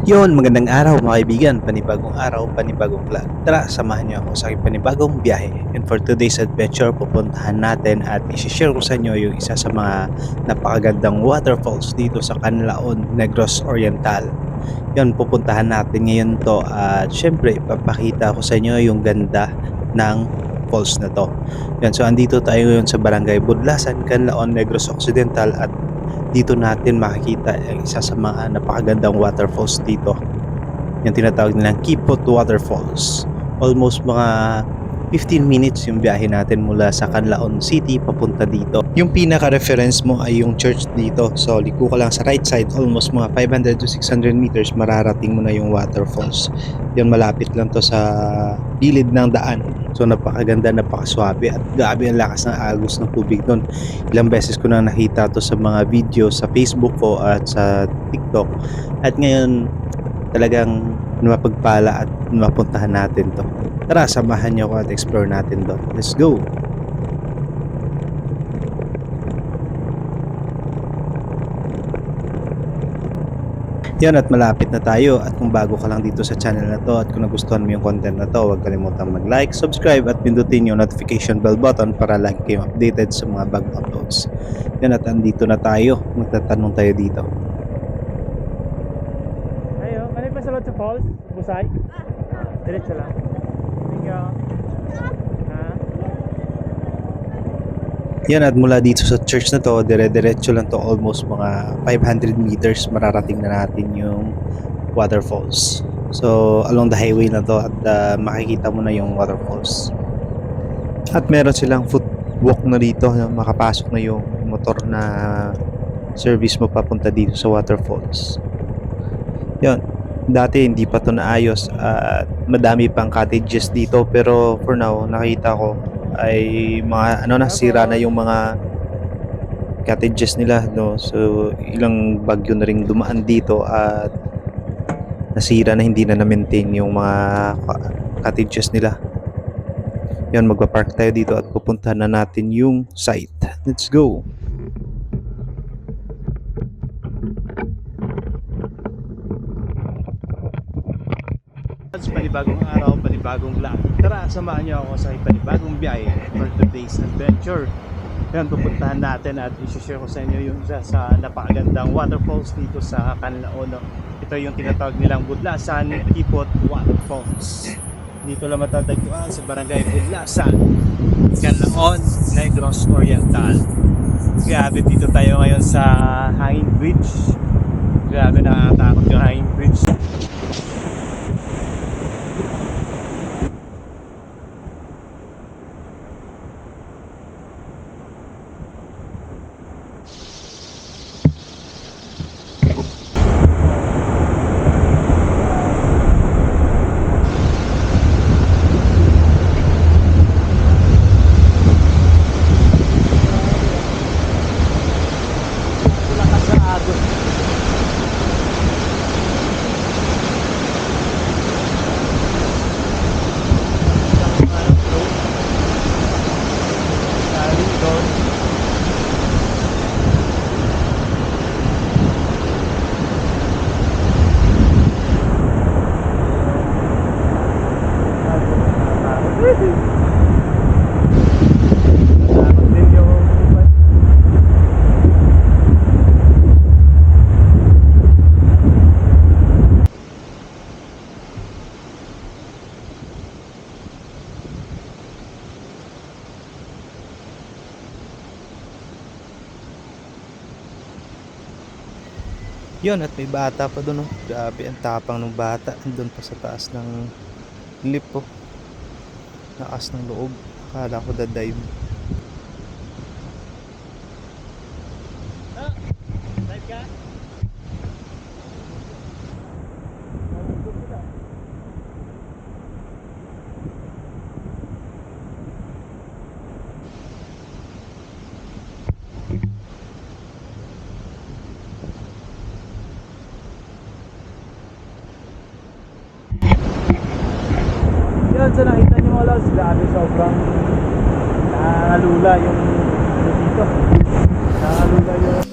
Yon, magandang araw mga kaibigan, panibagong araw, panibagong vlog. Tara, samahan niyo ako sa aking panibagong biyahe. And for today's adventure, pupuntahan natin at isi-share ko sa inyo yung isa sa mga napakagandang waterfalls dito sa Canlaon, Negros Oriental. Yon, pupuntahan natin ngayon to at syempre ipapakita ko sa inyo yung ganda ng falls na to. Yan, so andito tayo ngayon sa Barangay Budlasan, Canlaon, Negros Occidental at dito natin makikita ang isa sa mga napakagandang waterfalls dito. Yung tinatawag nilang Kipot Waterfalls. Almost mga 15 minutes yung biyahe natin mula sa Canlaon City papunta dito. Yung pinaka-reference mo ay yung church dito. So liko ka lang sa right side, almost mga 500 to 600 meters mararating mo na yung waterfalls. Yun, malapit lang to sa gilid ng daan. So napakaganda, napakaswabe at grabe ang lakas ng agos ng tubig doon. Ilang beses ko na nakita to sa mga video sa Facebook ko at sa TikTok. At ngayon talagang mapagpala at mapuntahan natin to. Tara, samahan niyo ako at explore natin doon. Let's go! Yan, at malapit na tayo, at kung bago ka lang dito sa channel na to at kung nagustuhan mo yung content na to, huwag kalimutang mag-like, subscribe at pindutin yung notification bell button para lagi kayong updated sa mga bagong uploads. Yan, at andito na tayo, magtatanong tayo dito. Ayo, kanina pa sa Lotso Falls, Busay. Diretso lang. Thank you. Yan, at mula dito sa church na to, dire-diretso lang to, almost mga 500 meters mararating na natin yung waterfalls. So along the highway na to at makikita mo na yung waterfalls. At meron silang footwalk na dito, makapasok na yung motor na service mo papunta dito sa waterfalls. Yan, dati hindi pa to naayos at madami pang cottages dito, pero for now nakita ko ay mga nasira na yung mga cottages nila, no. So ilang bagyo na ring dumaan dito at nasira na, hindi na na-maintain yung mga cottages nila. Yan, magpa-park tayo dito at pupuntahan na natin yung site. Let's go! Panibagong araw, panibagong vlog. Tara, samahan niyo ako sa panibagong biyahe for today's adventure. Yan, pupuntahan natin at i-share ko sa inyo yung isa sa napakagandang waterfalls dito sa Canlaon. Ito yung tinatawag nilang Budlasan Kipot Waterfalls. Dito lang matatagpuan sa Barangay Budlasan, Canlaon, Negros Oriental. Grabe, dito tayo ngayon sa Hanging Bridge. Grabe, nakakatakot yung Hanging Bridge. Yun, at may bata pa doon, oh. Grabe, ang tapang ng bata. Andun pa sa taas ng lip, oh. Lakas ng loob. Akala ko da-dive. Dive ka? Lods, nakita niyo mga Lods, grabe sobrang nakalula yung ano dito. Nakalula yung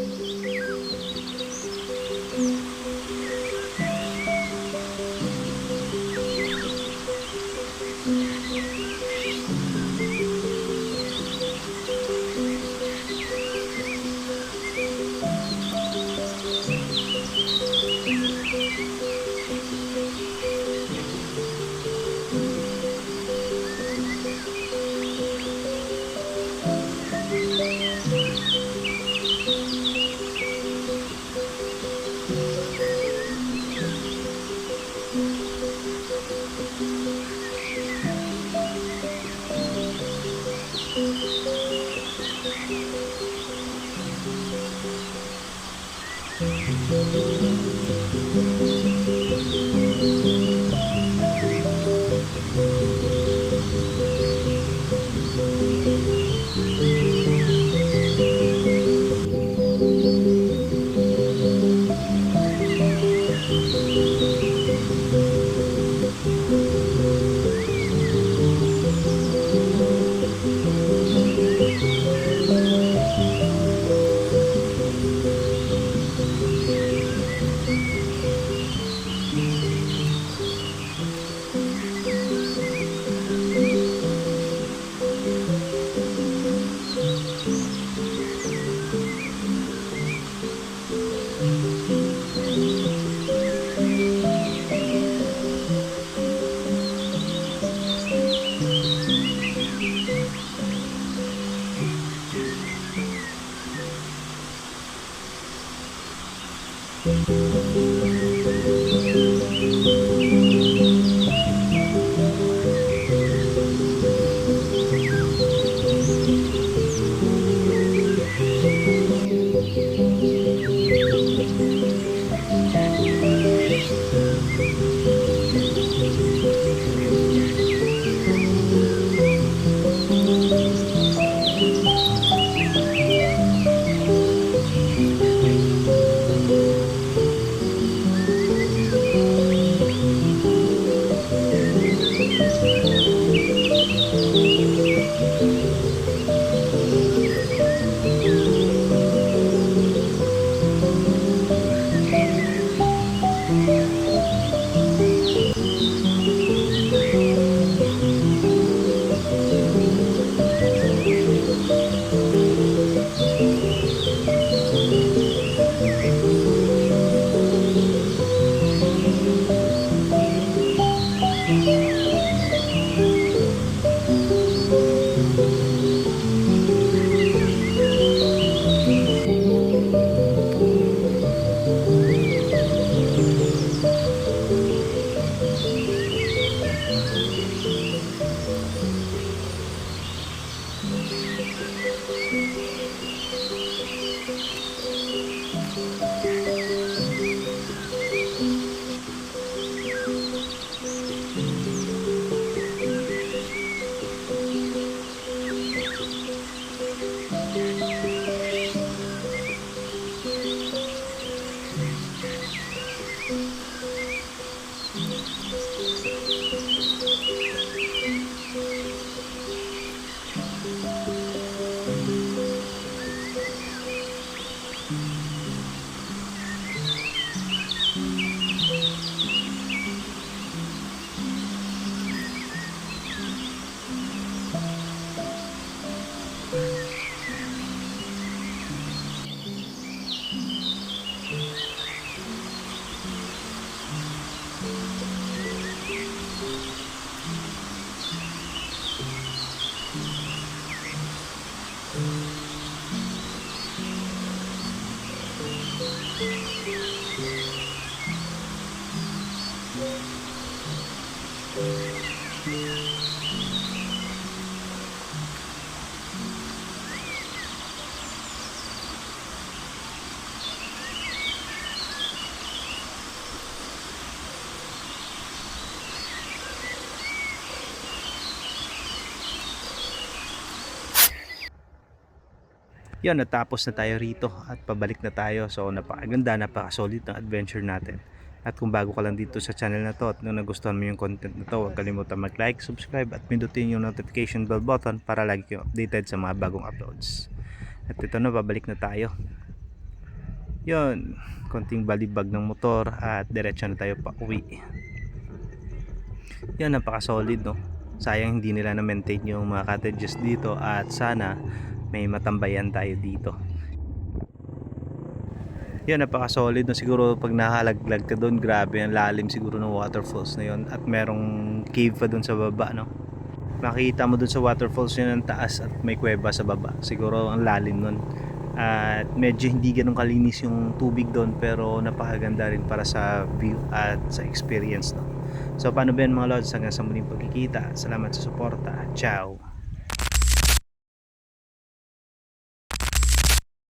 Yun, natapos na tayo rito at pabalik na tayo. So napakaganda, napaka-solid ng adventure natin. At kung bago ka lang dito sa channel na to at nung nagustuhan mo yung content na to, huwag kalimutan mag-like, subscribe at pindutin yung notification bell button para lagi kayong updated sa mga bagong uploads. At ito na, babalik na tayo. Yun, konting balibag ng motor at diretso na tayo pa uwi. Yan, napaka solid, no? Sayang hindi nila na-maintain yung mga cottages dito at sana may matambayan tayo dito. Yan, napaka solid, no? Siguro pag nakalaglag ka doon, grabe ang lalim siguro ng waterfalls na yon at merong cave pa doon sa baba, no? Makikita mo doon sa waterfalls yun ang taas at may kuweba sa baba. Siguro ang lalim nun. At medyo hindi ganun kalinis yung tubig doon, pero napakaganda rin para sa view at sa experience, no? So paano ba yan mga lods, hanggang sa muling pagkikita. Salamat sa suporta. Ciao.